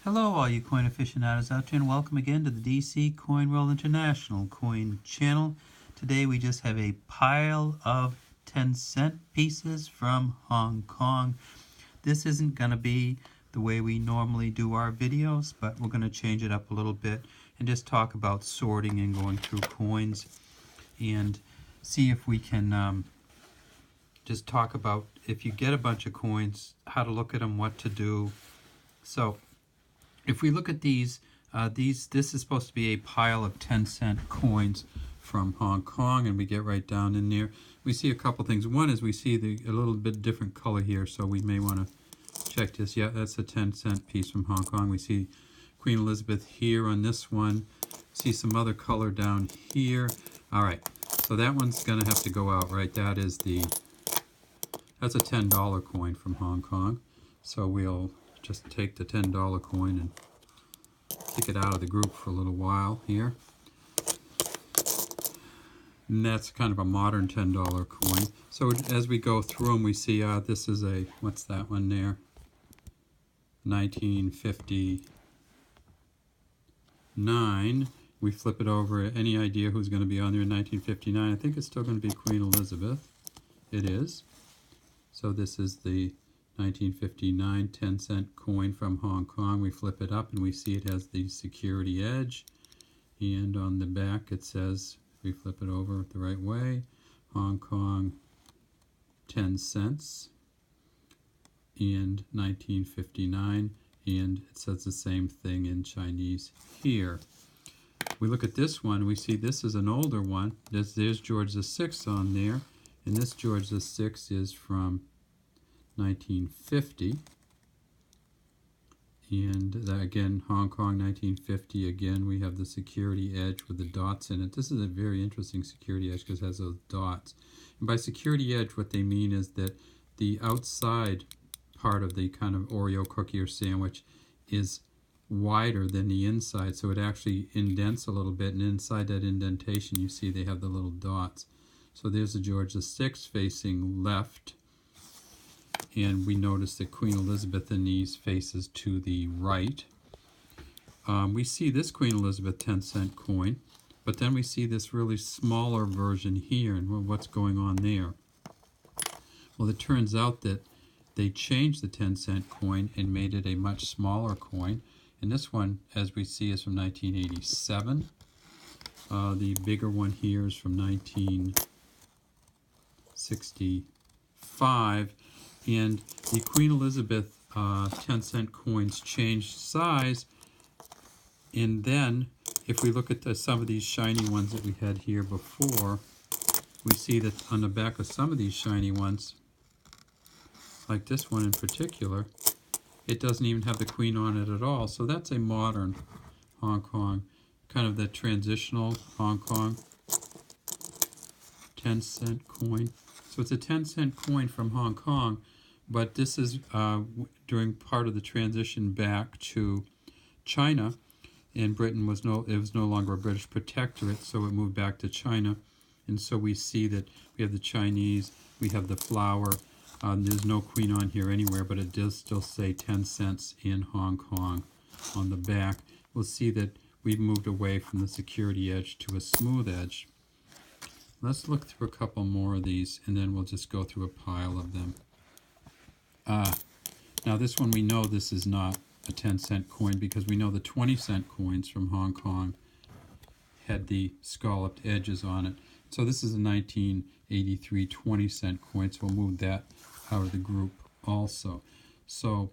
Hello all you coin aficionados out there, and welcome again to the DC Coin World International coin channel. Today we just have a pile of 10-cent pieces from Hong Kong. This isn't going to be the way we normally do our videos, but we're going to change it up a little bit and just talk about sorting and going through coins and see if we can just talk about, if you get a bunch of coins, how to look at them, what to do. So if we look at these, this is supposed to be a pile of 10-cent coins from Hong Kong, and we get right down in there. We see a couple things. One is we see a little bit different color here, so we may want to check this. Yeah, that's a 10-cent piece from Hong Kong. We see Queen Elizabeth here on this one. See some other color down here. All right, so that one's going to have to go out, right? That's a $10 coin from Hong Kong. So we'll just take the $10 coin and kick it out of the group for a little while here. And that's kind of a modern $10 coin. So as we go through them, we see this is a, what's that one there? 1959. We flip it over. Any idea who's going to be on there in 1959? I think it's still going to be Queen Elizabeth. It is. So this is the 1959 10-cent coin from Hong Kong. We flip it up and we see it has the security edge, and on the back it says, we flip it over the right way, Hong Kong 10 cents and 1959, and it says the same thing in Chinese here. We look at this one, we see this is an older one. There's George VI on there, and this George VI is from 1950, and that, again, Hong Kong 1950. Again, we have the security edge with the dots in it. This is a very interesting security edge because it has those dots. And by security edge, what they mean is that the outside part of the kind of Oreo cookie or sandwich is wider than the inside, so it actually indents a little bit, and inside that indentation you see they have the little dots. So there's the George VI facing left, and we notice that Queen Elizabeth in these faces to the right. We see this Queen Elizabeth 10-cent coin, but then we see this really smaller version here, and what's going on there? Well, it turns out that they changed the 10-cent coin and made it a much smaller coin, and this one, as we see, is from 1987. The bigger one here is from 1965. And the Queen Elizabeth 10-cent coins changed size. And then, if we look at some of these shiny ones that we had here before, we see that on the back of some of these shiny ones, like this one in particular, it doesn't even have the Queen on it at all. So that's a modern Hong Kong, kind of the transitional Hong Kong 10-cent coin. So it's a 10-cent coin from Hong Kong, but this is during part of the transition back to China, and Britain was no longer a British protectorate, so it moved back to China. And so we see that we have the Chinese, we have the flower. There's no Queen on here anywhere, but it does still say 10 cents in Hong Kong on the back. We'll see that we've moved away from the security edge to a smooth edge. Let's look through a couple more of these, and then we'll just go through a pile of them. Now this one, we know this is not a 10-cent coin because we know the 20-cent coins from Hong Kong had the scalloped edges on it. So this is a 1983 20-cent coin, so we'll move that out of the group also. So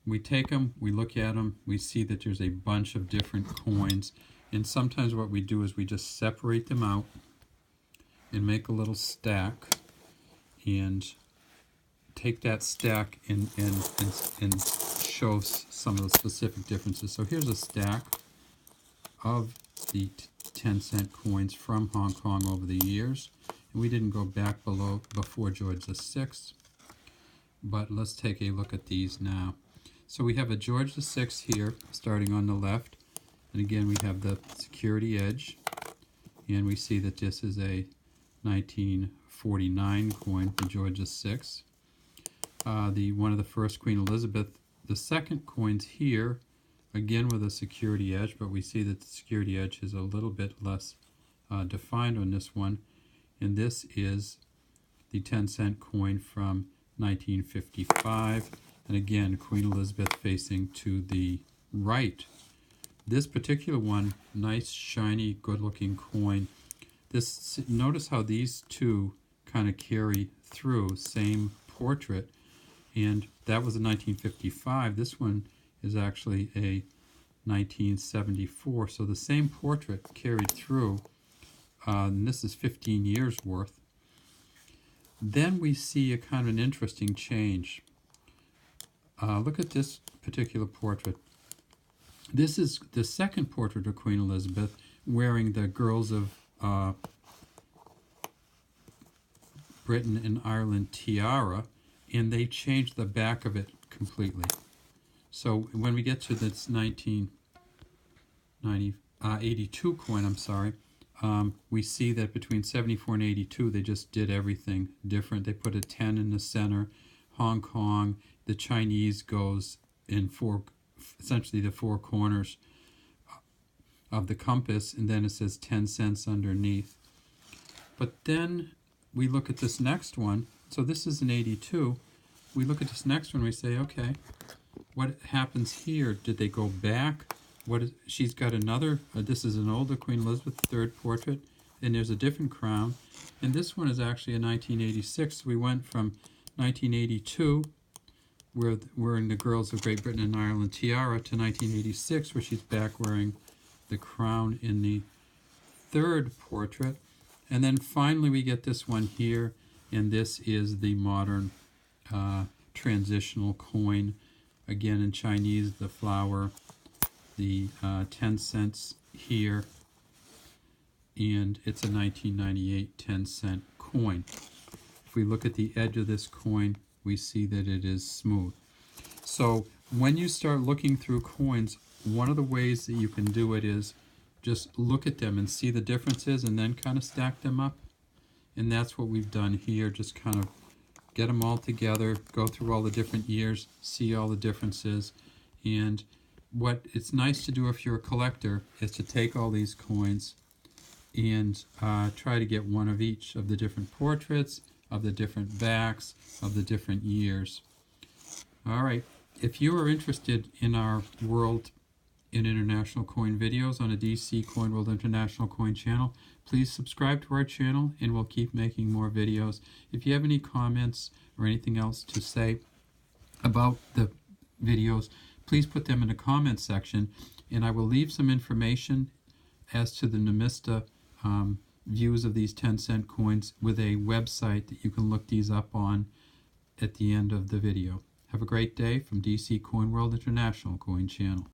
we take them, we look at them, we see that there's a bunch of different coins, and sometimes what we do is we just separate them out and make a little stack, and take that stack and show some of the specific differences. So here's a stack of the 10-cent coins from Hong Kong over the years. And we didn't go back before George VI, but let's take a look at these now. So we have a George VI here, starting on the left, and again we have the security edge, and we see that this is a 1949 coin for George VI. One of the first Queen Elizabeth II coins here again with a security edge, but we see that the security edge is a little bit less defined on this one. And this is the 10-cent coin from 1955. And again, Queen Elizabeth facing to the right. This particular one, nice, shiny, good-looking coin. Notice how these two kind of carry through, same portrait. And that was a 1955. This one is actually a 1974. So the same portrait carried through. And this is 15 years worth. Then we see a kind of an interesting change. Look at this particular portrait. This is the second portrait of Queen Elizabeth wearing the Girls of Britain and Ireland tiara, and they changed the back of it completely. So when we get to this 1982 coin, we see that between 74 and 82, they just did everything different. They put a 10 in the center. Hong Kong, the Chinese goes in essentially the four corners of the compass, and then it says 10 cents underneath. But then we look at this next one. So this is an 82. We look at this next one, we say, okay, what happens here? Did they go back? She's got another, this is an older Queen Elizabeth third portrait, and there's a different crown. And this one is actually a 1986. We went from 1982, wearing the Girls of Great Britain and Ireland tiara, to 1986, where she's back wearing the crown in the third portrait. And then finally we get this one here, and this is the modern transitional coin. Again in Chinese, the flower, the 10 cents here, and it's a 1998 10-cent coin. If we look at the edge of this coin, we see that it is smooth. So when you start looking through coins, one of the ways that you can do it is just look at them and see the differences and then kind of stack them up. And that's what we've done here, just kind of get them all together, go through all the different years, see all the differences. And what it's nice to do if you're a collector is to take all these coins and try to get one of each of the different portraits, of the different backs, of the different years. All right, if you are interested in our World and International Coin videos on the DC Coin World International Coin channel, please subscribe to our channel and we'll keep making more videos. If you have any comments or anything else to say about the videos, please put them in the comments section, and I will leave some information as to the Numista views of these 10-cent coins with a website that you can look these up on at the end of the video. Have a great day from DC Coin World International Coin Channel.